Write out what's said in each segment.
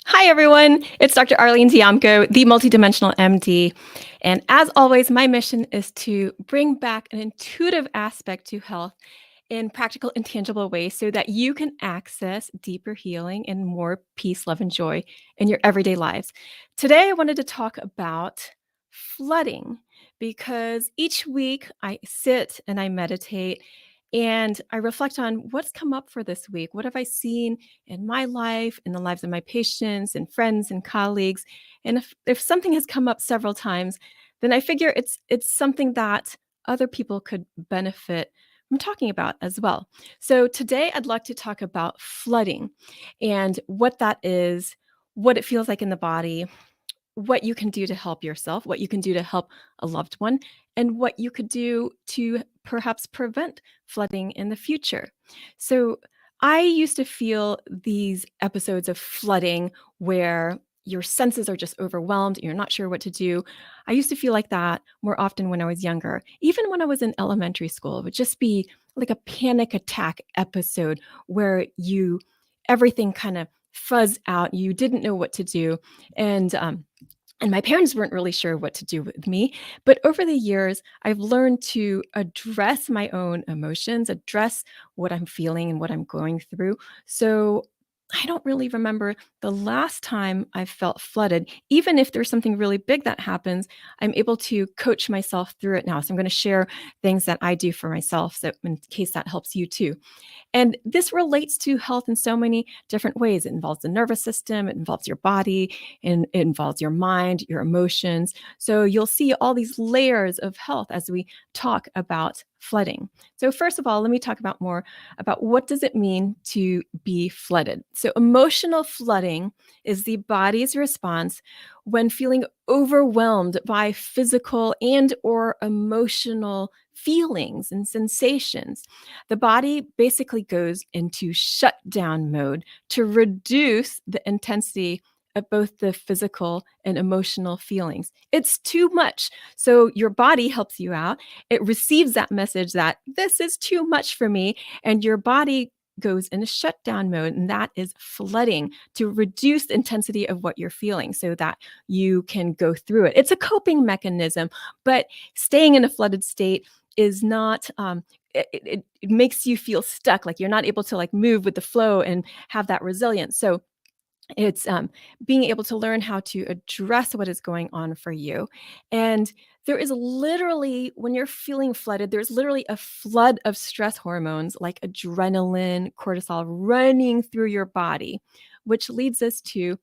Hi, everyone. It's Dr. Arlene Ziamko, the MultiDimensional MD. And as always, my mission is to bring back an intuitive aspect to health in practical and tangible ways so that you can access deeper healing and more peace, love, and joy in your everyday lives. Today, I wanted to talk about flooding because each week I sit and I meditate and I reflect on what's come up for this week. What have I seen in my life, in the lives of my patients and friends and colleagues? And if something has come up several times, then I figure it's something that other people could benefit from talking about as well. So today I'd like to talk about flooding and what that is, what it feels like in the body, what you can do to help yourself, what you can do to help a loved one, and what you could do to perhaps prevent flooding in the future. So, I used to feel these episodes of flooding where your senses are just overwhelmed, you're not sure what to do. I used to feel like that more often when I was younger. Even when I was in elementary school, it would just be like a panic attack episode where everything kind of fuzz out, you didn't know what to do. And my parents weren't really sure what to do with me. But over the years, I've learned to address my own emotions, address what I'm feeling and what I'm going through. So I don't really remember the last time I felt flooded. Even if there's something really big that happens, I'm able to coach myself through it now. So I'm going to share things that I do for myself, so in case that helps you too. And this relates to health in so many different ways. It involves the nervous system, it involves your body, and it involves your mind, your emotions. So you'll see all these layers of health as we talk about flooding. So first of all, let me talk about more about what does it mean to be flooded. So emotional flooding is the body's response when feeling overwhelmed by physical and or emotional feelings and sensations. The body basically goes into shutdown mode to reduce the intensity of both the physical and emotional feelings. It's too much. So your body helps you out. It receives that message that this is too much for me. And your body goes into shutdown mode. And that is flooding to reduce the intensity of what you're feeling so that you can go through it. It's a coping mechanism, but staying in a flooded state is not it makes you feel stuck, like you're not able to like move with the flow and have that resilience. So it's being able to learn how to address what is going on for you. And there is literally, when you're feeling flooded, there's literally a flood of stress hormones like adrenaline, cortisol running through your body, which leads us to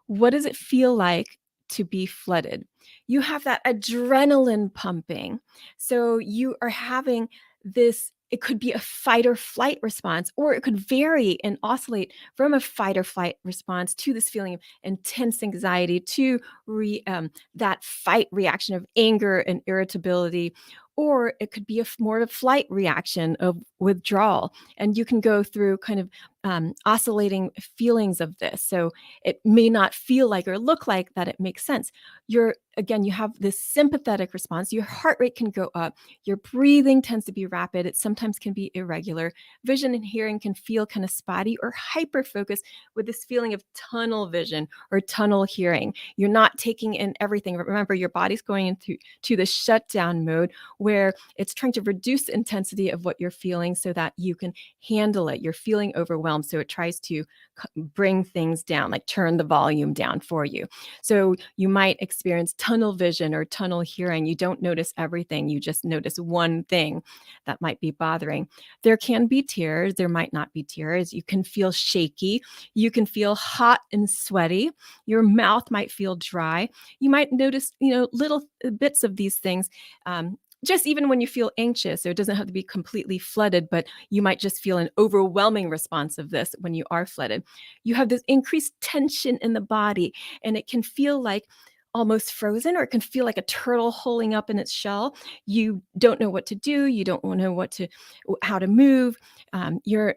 what does it feel like to be flooded? You have that adrenaline pumping. So you are having this, it could be a fight or flight response, or it could vary and oscillate from a fight or flight response to this feeling of intense anxiety to that fight reaction of anger and irritability. Or it could be more of a flight reaction of withdrawal. And you can go through kind of oscillating feelings of this. So it may not feel like or look like that it makes sense. Again, you have this sympathetic response. Your heart rate can go up. Your breathing tends to be rapid. It sometimes can be irregular. Vision and hearing can feel kind of spotty or hyper focused with this feeling of tunnel vision or tunnel hearing. You're not taking in everything. Remember, your body's going into the shutdown mode where it's trying to reduce the intensity of what you're feeling so that you can handle it. You're feeling overwhelmed. So it tries to bring things down, like turn the volume down for you. So you might experience tunnel vision or tunnel hearing. You don't notice everything. You just notice one thing that might be bothering. There can be tears. There might not be tears. You can feel shaky. You can feel hot and sweaty. Your mouth might feel dry. You might notice, little bits of these things. Just even when you feel anxious, so it doesn't have to be completely flooded, but you might just feel an overwhelming response of this when you are flooded. You have this increased tension in the body, and it can feel like almost frozen, or it can feel like a turtle holding up in its shell. You don't know what to do. You don't know how to move. You're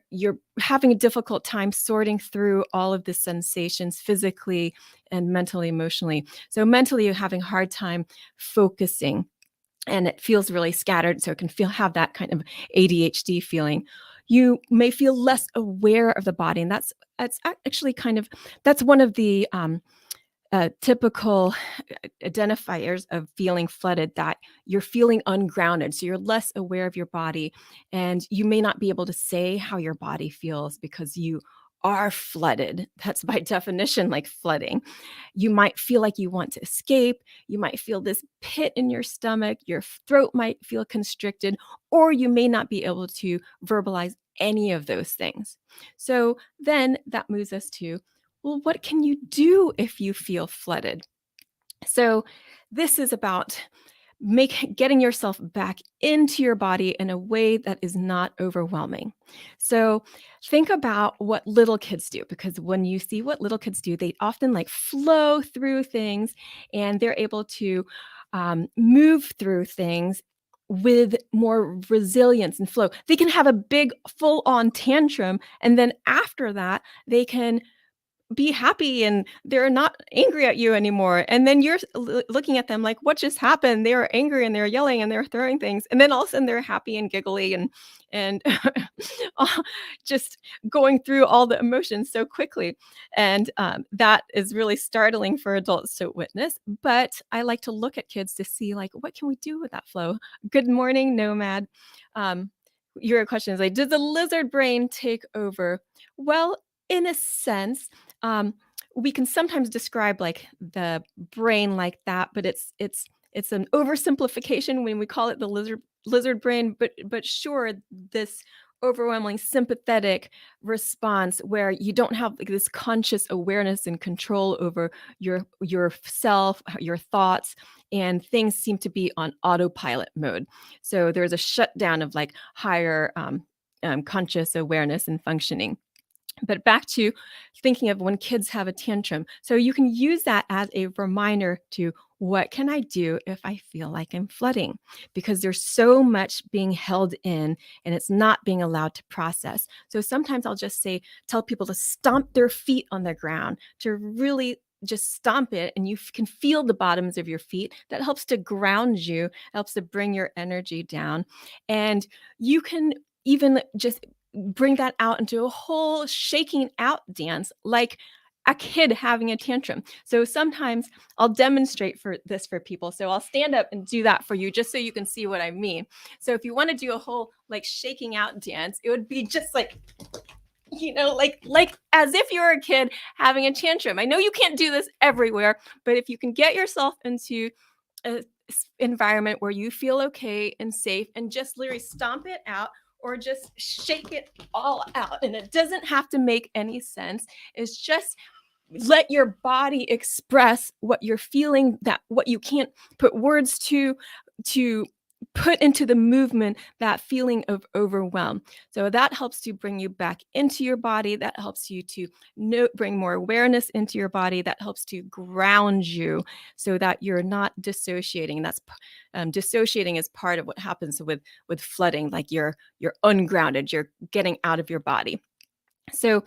having a difficult time sorting through all of the sensations physically and mentally, emotionally. So mentally, you're having a hard time focusing and it feels really scattered. So it can have that kind of ADHD feeling. You may feel less aware of the body, and that's actually kind of that's one of the typical identifiers of feeling flooded, that you're feeling ungrounded. So you're less aware of your body, and you may not be able to say how your body feels because you are flooded. That's by definition like flooding. You might feel like you want to escape. You might feel this pit in your stomach. Your throat might feel constricted, or you may not be able to verbalize any of those things. So then that moves us to, well, what can you do if you feel flooded? So this is about getting yourself back into your body in a way that is not overwhelming. So think about what little kids do, because when you see what little kids do, they often like flow through things, and they're able to move through things with more resilience and flow. They can have a big full on tantrum, and then after that they can be happy and they're not angry at you anymore. And then you're looking at them like, what just happened? They were angry and they're yelling and they're throwing things. And then all of a sudden they're happy and giggly and uh, just going through all the emotions so quickly. And that is really startling for adults to witness. But I like to look at kids to see, like, what can we do with that flow? Good morning, Nomad. Um, your question is like, does the lizard brain take over? Well, in a sense, um, we can sometimes describe like the brain like that, but it's an oversimplification when we call it the lizard brain. But sure, this overwhelming sympathetic response where you don't have like this conscious awareness and control over yourself, your thoughts, and things seem to be on autopilot mode. So there's a shutdown of like higher conscious awareness and functioning. But back to thinking of when kids have a tantrum. So you can use that as a reminder to, what can I do if I feel like I'm flooding? Because there's so much being held in and it's not being allowed to process. So sometimes I'll just tell people to stomp their feet on the ground, to really just stomp it, and you can feel the bottoms of your feet. That helps to ground you, helps to bring your energy down. And you can even just bring that out into a whole shaking out dance, like a kid having a tantrum. So sometimes I'll demonstrate for people. So I'll stand up and do that for you just so you can see what I mean. So if you want to do a whole like shaking out dance, it would be just like, like as if you're a kid having a tantrum. I know you can't do this everywhere, but if you can get yourself into a environment where you feel okay and safe, and just literally stomp it out or just shake it all out, and it doesn't have to make any sense. It's just let your body express what you're feeling, that what you can't put words to put into the movement, that feeling of overwhelm. So that helps to bring you back into your body. That helps you to bring more awareness into your body. That helps to ground you so that you're not dissociating. That's dissociating is part of what happens with flooding. Like you're ungrounded. You're getting out of your body. So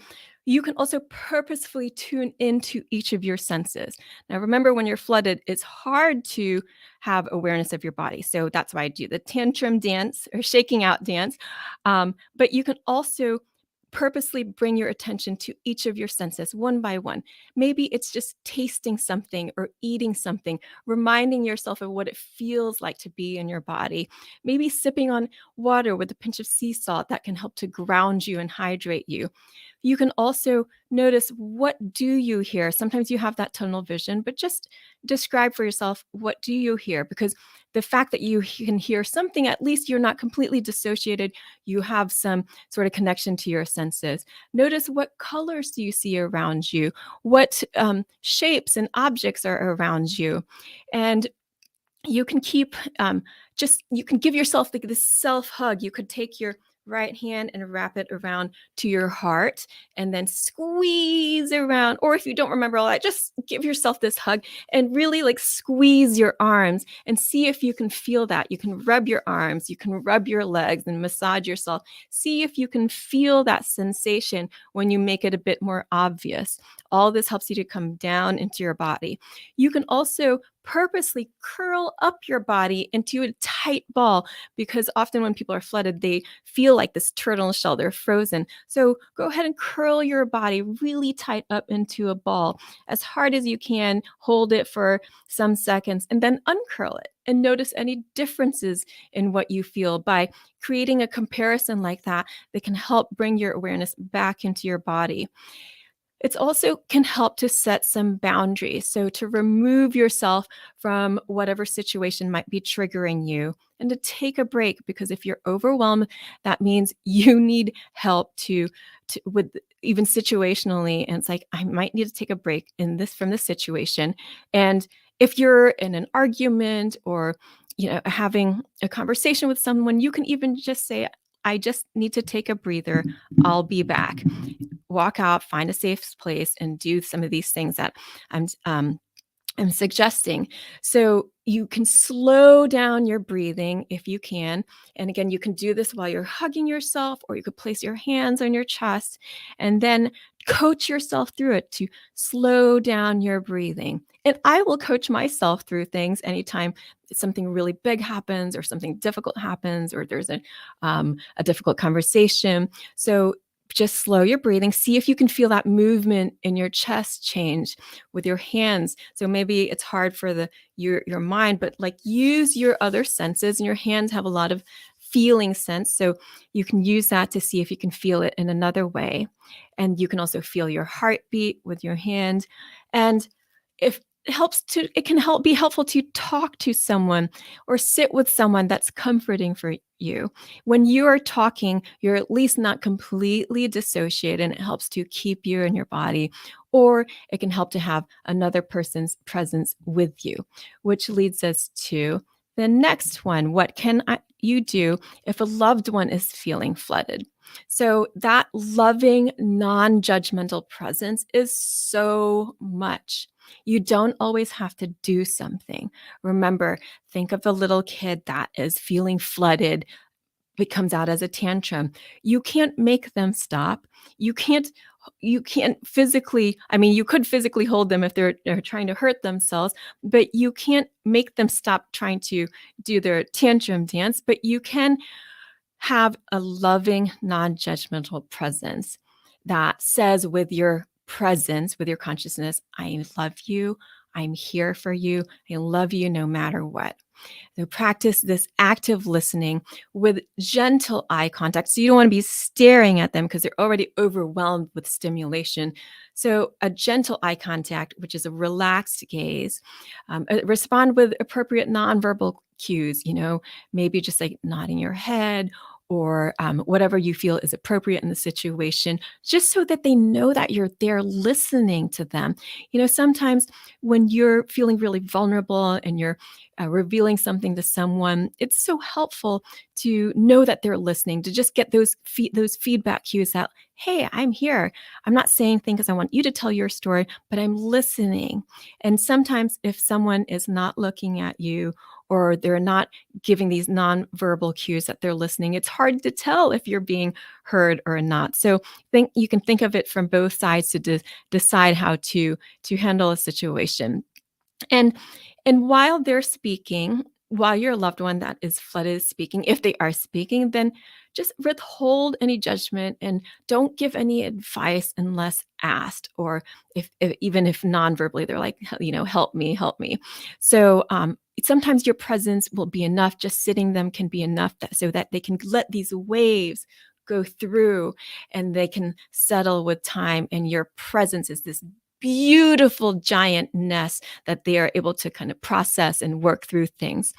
you can also purposefully tune into each of your senses. Now, remember, when you're flooded, it's hard to have awareness of your body. So that's why I do the tantrum dance or shaking out dance. But you can also purposely bring your attention to each of your senses one by one. Maybe it's just tasting something or eating something, reminding yourself of what it feels like to be in your body. Maybe sipping on water with a pinch of sea salt, that can help to ground you and hydrate you. You can also notice, what do you hear? Sometimes you have that tunnel vision, but just describe for yourself, what do you hear? Because the fact that you can hear something, at least you're not completely dissociated. You have some sort of connection to your senses. Notice, what colors do you see around you? What shapes and objects are around you? And you can keep you can give yourself like this self hug. You could take your right hand and wrap it around to your heart and then squeeze around. Or if you don't remember all that, just give yourself this hug and really like squeeze your arms and see if you can feel that. You can rub your arms, you can rub your legs and massage yourself. See if you can feel that sensation when you make it a bit more obvious. All this helps you to come down into your body. You can also purposely curl up your body into a tight ball, because often when people are flooded, they feel like this turtle shell, they're frozen. So go ahead and curl your body really tight up into a ball as hard as you can. Hold it for some seconds and then uncurl it, and notice any differences in what you feel by creating a comparison like that that can help bring your awareness back into your body. It's also can help to set some boundaries. So to remove yourself from whatever situation might be triggering you and to take a break, because if you're overwhelmed, that means you need help to with even situationally. And it's like, I might need to take a break in this from this situation. And if you're in an argument or having a conversation with someone, you can even just say, I just need to take a breather. I'll be back. Walk out, find a safe place, and do some of these things that I'm I'm suggesting. So you can slow down your breathing if you can. And again, you can do this while you're hugging yourself, or you could place your hands on your chest and then coach yourself through it to slow down your breathing. And I will coach myself through things anytime something really big happens or something difficult happens or there's a difficult conversation. So just slow your breathing. See if you can feel that movement in your chest change with your hands. So maybe it's hard for your mind, but like use your other senses, and your hands have a lot of feeling sense. So you can use that to see if you can feel it in another way. And you can also feel your heartbeat with your hand. And if it can help be helpful to talk to someone or sit with someone that's comforting for you. When you are talking, you're at least not completely dissociated, and it helps to keep you in your body. Or it can help to have another person's presence with you, which leads us to the next one. What can you do if a loved one is feeling flooded? So that loving, non-judgmental presence is so much. You don't always have to do something. Remember, think of the little kid that is feeling flooded. It comes out as a tantrum. You can't make them stop. You can't physically, I mean, you could physically hold them if they're trying to hurt themselves, but you can't make them stop trying to do their tantrum dance. But you can have a loving, non-judgmental presence that says, with your presence, with your consciousness, I love you. I'm here for you. I love you no matter what. So practice this active listening with gentle eye contact. So you don't want to be staring at them because they're already overwhelmed with stimulation. So a gentle eye contact, which is a relaxed gaze. Respond with appropriate nonverbal cues, maybe just like nodding your head or whatever you feel is appropriate in the situation, just so that they know that you're there listening to them. Sometimes when you're feeling really vulnerable and you're revealing something to someone, it's so helpful to know that they're listening, to just get those feedback cues that, hey, I'm here. I'm not saying things because I want you to tell your story, but I'm listening. And sometimes if someone is not looking at you, or they're not giving these nonverbal cues that they're listening, it's hard to tell if you're being heard or not. So you can think of it from both sides to decide how to handle a situation. And while they're speaking, while your loved one that is flooded is speaking, if they are speaking, then just withhold any judgment and don't give any advice unless asked, or if even if non-verbally they're like, help me, help me. So sometimes your presence will be enough. Just sitting them can be enough so that they can let these waves go through and they can settle with time. And your presence is this beautiful giant nest that they are able to kind of process and work through things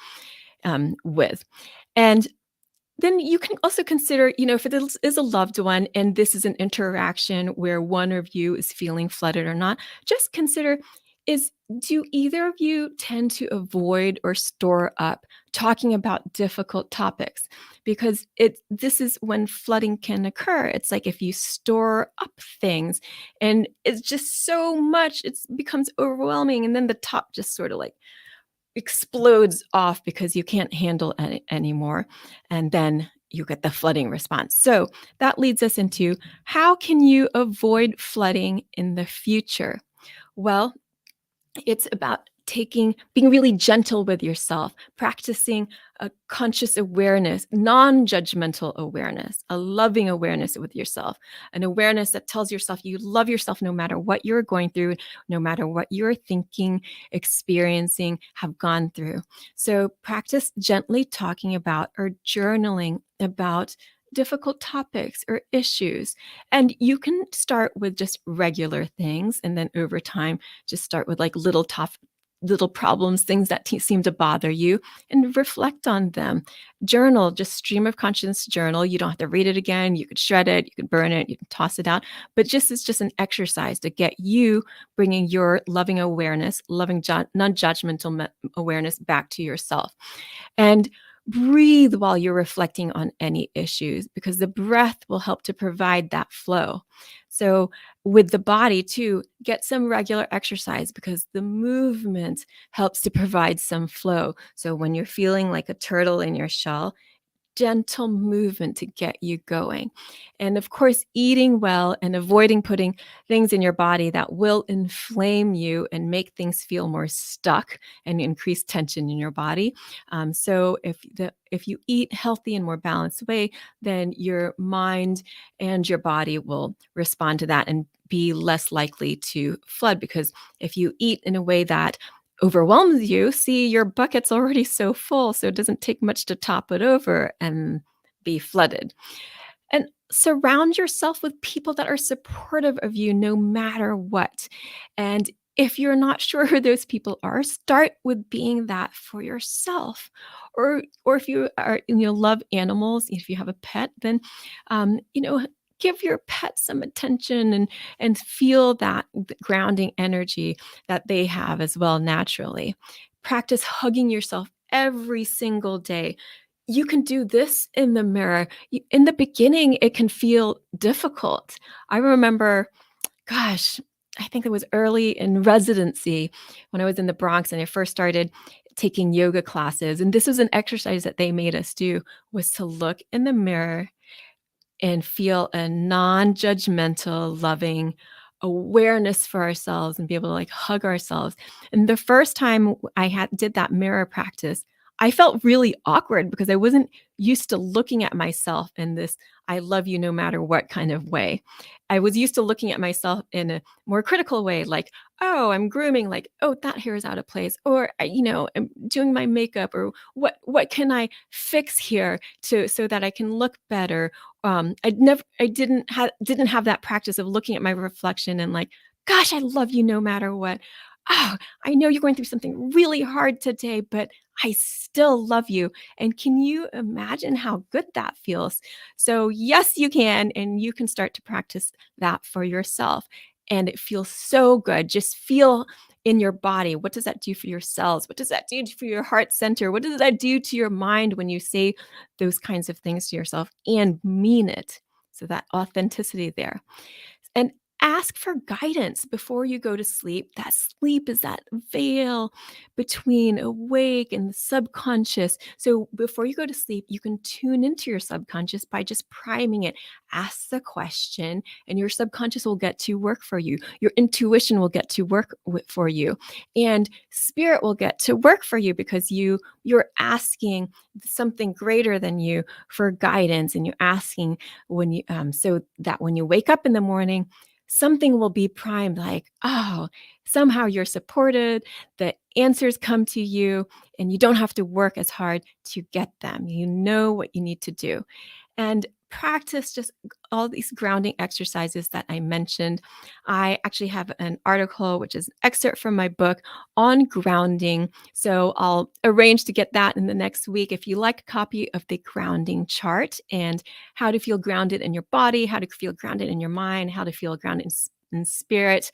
with. And then you can also consider, if it is a loved one and this is an interaction where one of you is feeling flooded or not, just consider, do either of you tend to avoid or store up talking about difficult topics? Because this is when flooding can occur. It's like if you store up things and it's just so much, it becomes overwhelming, and then the top just sort of like explodes off because you can't handle it anymore. And then you get the flooding response. So that leads us into, how can you avoid flooding in the future? Well, it's about being really gentle with yourself, practicing a conscious awareness, non-judgmental awareness, a loving awareness with yourself, an awareness that tells yourself you love yourself no matter what you're going through, no matter what you're thinking, experiencing, have gone through. So practice gently talking about or journaling about difficult topics or issues. And you can start with just regular things, and then over time just start with like little problems, things that seem to bother you, and reflect on them. Journal, just stream of consciousness journal. You don't have to read it again. You could shred it, you could burn it, you can toss it out. But just it's just an exercise to get you bringing your loving awareness, non-judgmental awareness back to yourself. And breathe while you're reflecting on any issues, because the breath will help to provide that flow. So, with the body too, get some regular exercise, because the movement helps to provide some flow. So, when you're feeling like a turtle in your shell, gentle movement to get you going. And of course, eating well and avoiding putting things in your body that will inflame you and make things feel more stuck and increase tension in your body. So if you eat healthy and more balanced way, then your mind and your body will respond to that and be less likely to flood. Because if you eat in a way that overwhelms you, see, your bucket's already so full, so it doesn't take much to top it over and be flooded. And surround yourself with people that are supportive of you no matter what. And if you're not sure who those people are, start with being that for yourself. Or if you are, love animals, if you have a pet, then give your pet some attention, and feel that grounding energy that they have as well naturally. Practice hugging yourself every single day. You can do this in the mirror. In the beginning, it can feel difficult. I remember, gosh, I think it was early in residency when I was in the Bronx and I first started taking yoga classes. And this was an exercise that they made us do, was to look in the mirror and feel a non-judgmental, loving awareness for ourselves and be able to like hug ourselves. And the first time I had did that mirror practice, I felt really awkward because I wasn't used to looking at myself in this "I love you no matter what" kind of way. I was used to looking at myself in a more critical way, like, oh, I'm grooming, like, oh, that hair is out of place, or I'm doing my makeup, or what can I fix here to so that I can look better. I didn't have that practice of looking at my reflection and like, gosh, I love you no matter what. Oh, I know you're going through something really hard today, but I still love you. And can you imagine how good that feels? So, yes, you can, and you can start to practice that for yourself. And it feels so good. Just feel in your body. What does that do for your cells? What does that do for your heart center? What does that do to your mind when you say those kinds of things to yourself and mean it? So, that authenticity there. And ask for guidance before you go to sleep. That sleep is that veil between awake and the subconscious. So before you go to sleep, you can tune into your subconscious by just priming it. Ask the question, and your subconscious will get to work for you. Your intuition will get to work for you, and spirit will get to work for you, because you're asking something greater than you for guidance, and you're asking when you so that when you wake up in the morning, something will be primed, like, oh, somehow you're supported, the answers come to you, and you don't have to work as hard to get them. You know what you need to do. And practice just all these grounding exercises that I mentioned. I actually have an article, which is an excerpt from my book on grounding. So I'll arrange to get that in the next week. If you like a copy of the grounding chart and how to feel grounded in your body, how to feel grounded in your mind, how to feel grounded in spirit,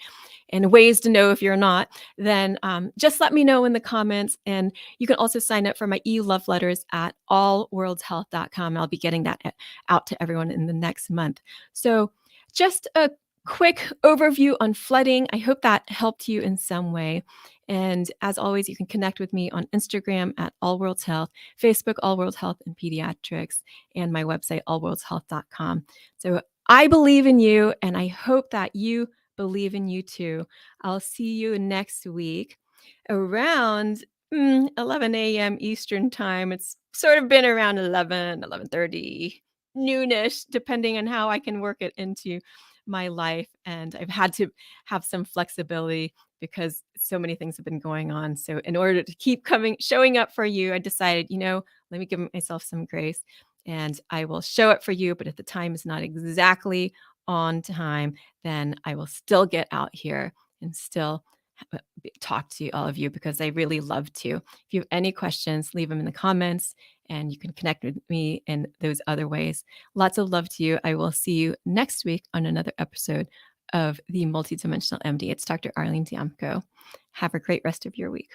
and ways to know if you're not, then just let me know in the comments. And you can also sign up for my e-love letters at allworldshealth.com. I'll be getting that out to everyone in the next month. So just a quick overview on flooding. I hope that helped you in some way. And as always, you can connect with me on Instagram at All Worlds Health, Facebook All Worlds Health and Pediatrics, and my website allworldshealth.com. So I believe in you, and I hope that you believe in you too. I'll see you next week. Around 11 a.m. Eastern time. It's sort of been around 11:30, noonish, depending on how I can work it into my life. And I've had to have some flexibility because so many things have been going on. So in order to keep showing up for you, I decided, let me give myself some grace and I will show up for you. But if the time is not exactly on time, then I will still get out here and still talk to all of you because I really love to. If you have any questions, leave them in the comments and you can connect with me in those other ways. Lots of love to you. I will see you next week on another episode of the Multidimensional MD. It's Dr. Arlene Diamco. Have a great rest of your week.